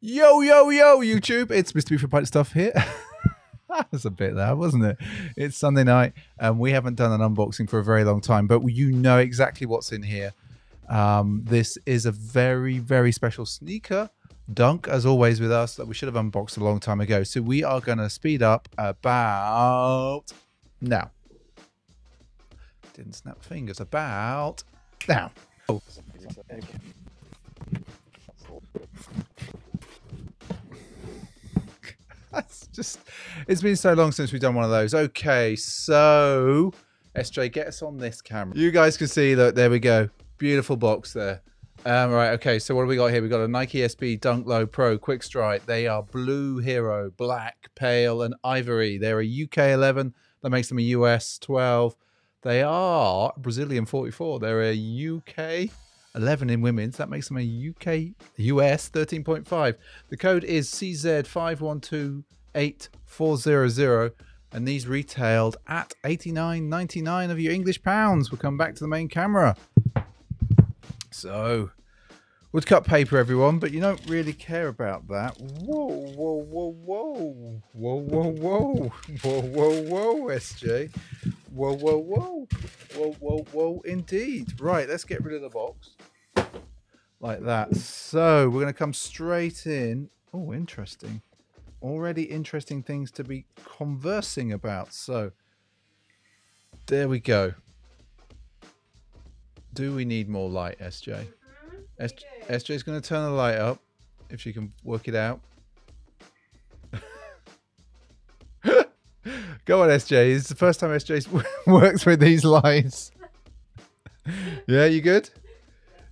Yo, yo, yo, YouTube. It's Mr. Beef Pipe Stuff here. That was a bit there, wasn't it? It's Sunday night, and we haven't done an unboxing for a very long time, but you know exactly what's in here. This is a very, very special sneaker dunk, as always with us, that we should have unboxed a long time ago. So we are going to speed up about now. Didn't snap fingers. About now. Oh. It's been so long since we've done one of those. Okay, so SJ, get us on this camera. You guys can see that. There we go. Beautiful box there. Right, okay, so what do we got here? We got a Nike SB Dunk Low Pro Quick Strike. They are blue hero, black, pale, and ivory. They're a UK 11. That makes them a US 12. They are Brazilian 44. They're a UK 11 in women's. That makes them a US 13.5. The code is CZ512840, and these retailed at $89.99 of your English pounds. We'll come back to the main camera. So, woodcut paper, everyone, but you don't really care about that. Whoa, whoa, whoa, whoa, whoa, whoa, whoa, whoa, whoa, whoa, SJ. Whoa, whoa, whoa, whoa, whoa, whoa, indeed. Right, let's get rid of the box. Like that. So we're going to come straight in. Oh, interesting. Already interesting things to be conversing about. So there we go. Do we need more light, SJ? SJ's going to turn the light up if she can work it out. Go on, SJ. It's the first time SJ's worked with these lights. Yeah, you good?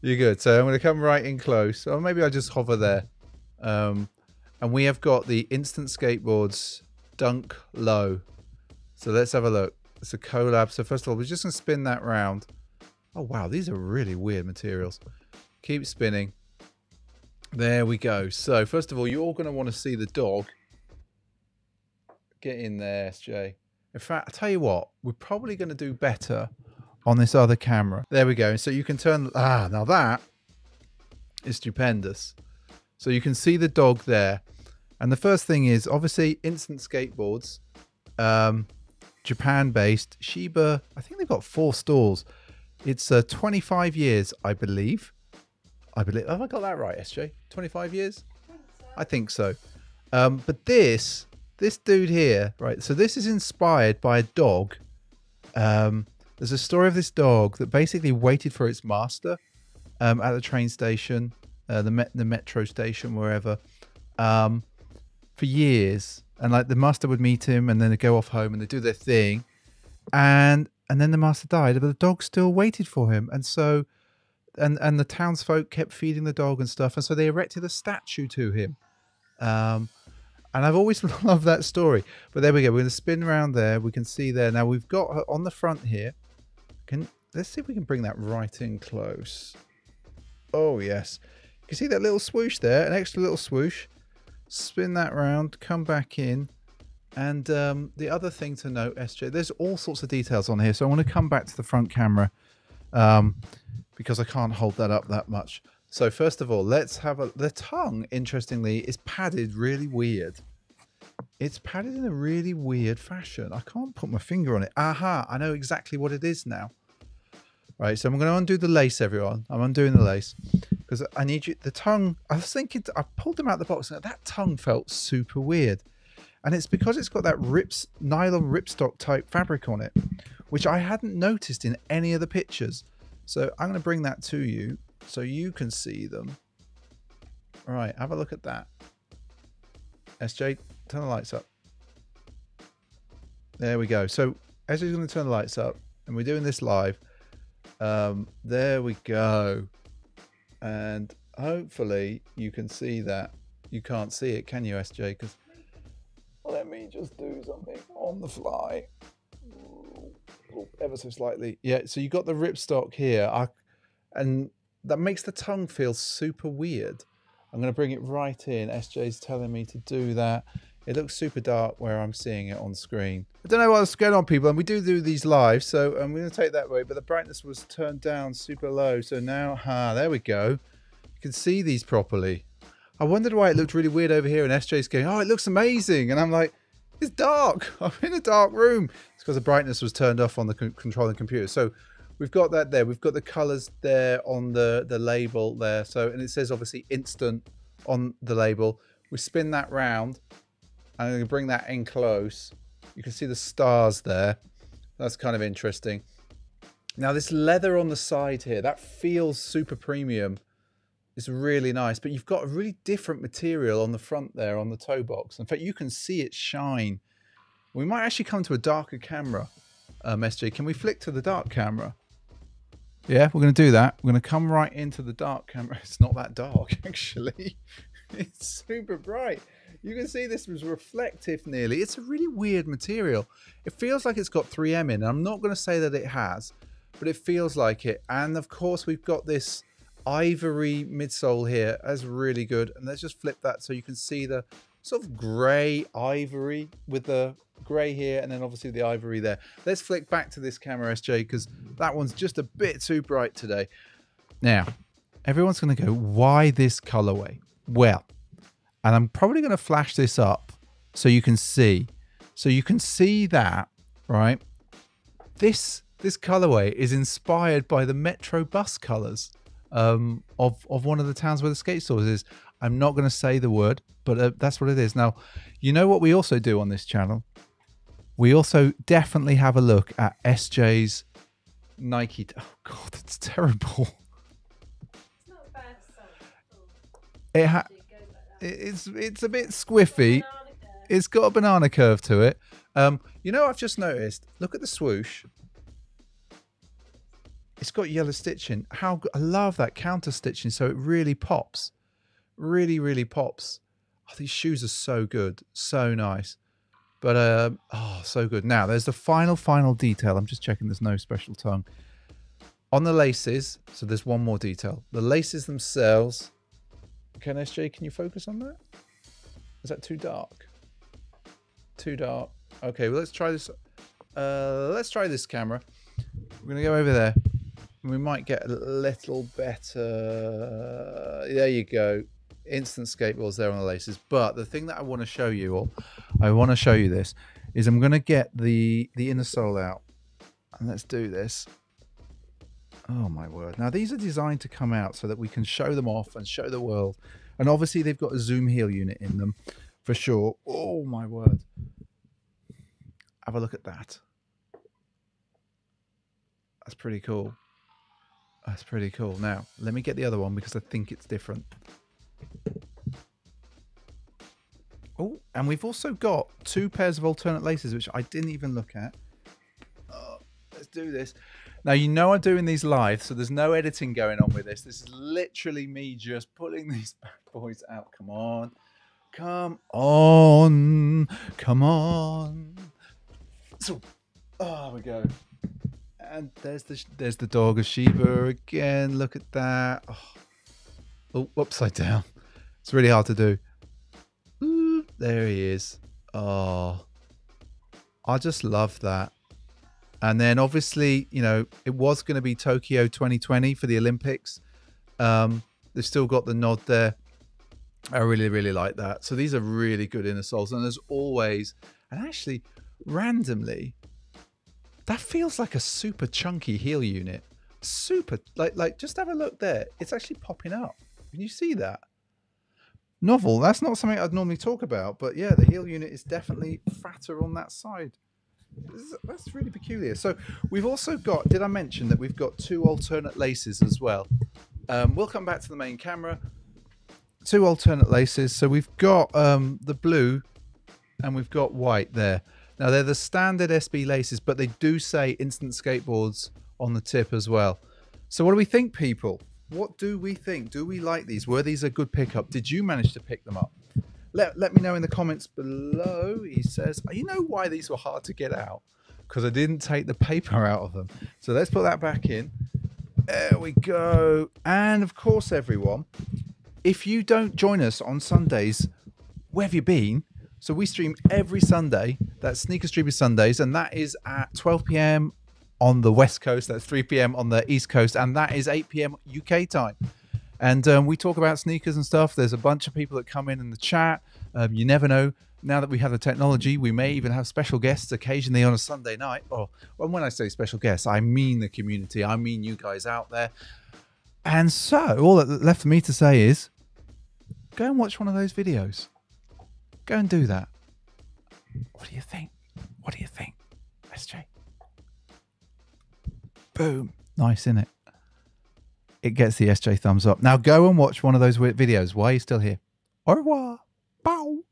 You're good. So I'm going to come right in close. Or maybe I'll just hover there. And we have got the Instant Skateboards Dunk Low. So let's have a look. It's a collab. So first of all, we're just going to spin that round. Oh, wow. These are really weird materials. Keep spinning. There we go. So first of all, you're all going to want to see the dog. Get in there, SJ. In fact, I'll tell you what. We're probably going to do better on this other camera. There we go. So you can turn... Ah, now that is stupendous. So you can see the dog there. And the first thing is, obviously, Instant Skateboards. Japan-based. Shibuya. I think they've got 4 stores. It's 25 years, I believe. Have I got that right, SJ? 25 years? I think so. But this dude here, right? So this is inspired by a dog. There's a story of this dog that basically waited for its master at the train station, the metro station, wherever, for years. And like the master would meet him, and then they go off home and they do their thing, and then the master died, but the dog still waited for him, and so and the townsfolk kept feeding the dog and stuff, and so they erected a statue to him. And I've always loved that story. But there we go. We're going to spin around there. We can see there. Now we've got her on the front here. Let's see if we can bring that right in close. Oh, yes. You can see that little swoosh there. An extra little swoosh. Spin that round. Come back in. And the other thing to note, SJ, there's all sorts of details on here. So I want to come back to the front camera because I can't hold that up that much. So first of all, let's have the tongue, interestingly, is padded really weird. It's padded in a really weird fashion. I can't put my finger on it. Aha, I know exactly what it is now. Right, so I'm going to undo the lace, everyone. I'm undoing the lace because I need you. The tongue, I was thinking, I pulled them out of the box and that tongue felt super weird. And it's because it's got that nylon ripstop type fabric on it, which I hadn't noticed in any of the pictures. So I'm going to bring that to you, so you can see them. All right, have a look at that. SJ, turn the lights up. There we go. So SJ's going to turn the lights up, and we're doing this live. There we go. And hopefully you can see that. You can't see it, can you, SJ? Because let me just do something on the fly. Ever so slightly. Yeah, so you got the ripstock here. And that makes the tongue feel super weird. I'm going to bring it right in. SJ's telling me to do that. It looks super dark where I'm seeing it on screen. I don't know what's going on, people, and we do these live, so I'm going to take that way, but the brightness was turned down super low, so now, there we go. You can see these properly. I wondered why it looked really weird over here, and SJ's going, oh, it looks amazing. And I'm like, it's dark. I'm in a dark room. It's because the brightness was turned off on the controlling computer. So we've got that there. We've got the colors there on the label there. So, and it says obviously Instant on the label. We spin that round, and I'm going to bring that in close. You can see the stars there. That's kind of interesting. Now this leather on the side here, that feels super premium. It's really nice, but you've got a really different material on the front there on the toe box. In fact, you can see it shine. We might actually come to a darker camera. SJ, can we flick to the dark camera? Yeah, we're going to do that. We're going to come right into the dark camera. It's not that dark, actually. It's super bright. You can see this was reflective nearly. It's a really weird material. It feels like it's got 3M in. I'm not going to say that it has, but it feels like it. And of course, we've got this ivory midsole here. That's really good. And let's just flip that so you can see the sort of grey ivory with the grey here, and then obviously the ivory there. Let's flick back to this camera, SJ, because that one's just a bit too bright today. Now, everyone's going to go, why this colorway? Well, and I'm probably going to flash this up so you can see. So you can see that, right? This colorway is inspired by the Metro bus colors of one of the towns where the skate stores is. I'm not going to say the word, but that's what it is. Now, you know what we also do on this channel? We also definitely have a look at SJ's Nike. Oh God, it's terrible. It's not a bad song. It's a bit squiffy. It's got a banana curve to it. You know, I've just noticed. Look at the swoosh. It's got yellow stitching. I love that counter stitching. So it really pops. Really, really pops. Oh, these shoes are so good. So nice. But, oh, so good. Now, there's the final detail. I'm just checking there's no special tongue. On the laces, so there's one more detail. The laces themselves. Can SJ, can you focus on that? Is that too dark? Too dark. Okay, well, let's try this. Let's try this camera. We're going to go over there. We might get a little better. There you go. Instant Skateboards there on the laces. But the thing that I want to show you, or I want to show you this, is I'm going to get the inner sole out. And let's do this. Oh my word. Now these are designed to come out so that we can show them off and show the world. And obviously they've got a zoom heel unit in them for sure. Oh my word. Have a look at that. That's pretty cool. That's pretty cool. Now, let me get the other one because I think it's different. Oh, and we've also got 2 pairs of alternate laces, which I didn't even look at. Oh, let's do this. Now, you know I'm doing these live, so there's no editing going on with this. This is literally me just pulling these bad boys out. Come on. Come on. Come on. So, oh, we go. And there's the dog of Shibuya again. Look at that. Oh, upside down. It's really hard to do. Ooh, there he is. Oh, I just love that. And then obviously, you know, it was going to be Tokyo 2020 for the Olympics. They've still got the nod there. I really, really like that. So these are really good inner soles. And as always, and actually randomly, that feels like a super chunky heel unit. Super, like just have a look there. It's actually popping up. Can you see that? Novel. That's not something I'd normally talk about, but yeah, the heel unit is definitely fatter on that side. That's really peculiar. So we've also got, did I mention that we've got 2 alternate laces as well? We'll come back to the main camera. 2 alternate laces. So we've got the blue and we've got white there. Now, they're the standard SB laces, but they do say Instant Skateboards on the tip as well. So what do we think, people? What do we think? Do we like these? Were these a good pickup? Did you manage to pick them up? Let me know in the comments below. He says, you know why these were hard to get out? Because I didn't take the paper out of them. So let's put that back in. There we go. And of course, everyone, if you don't join us on Sundays, where have you been? So we stream every Sunday. That's Sneaker Streamer Sundays, and that is at 12 p.m. on the West Coast. That's 3 p.m. on the East Coast, and that is 8 p.m. UK time. And we talk about sneakers and stuff. There's a bunch of people that come in the chat. You never know. Now that we have the technology, we may even have special guests occasionally on a Sunday night. Or when I say special guests, I mean the community. I mean you guys out there. And so all that left for me to say is go and watch one of those videos. Go and do that. What do you think? What do you think, SJ? Boom. Nice, isn't it? It gets the SJ thumbs up. Now go and watch one of those videos. Why are you still here? Au revoir. Bow.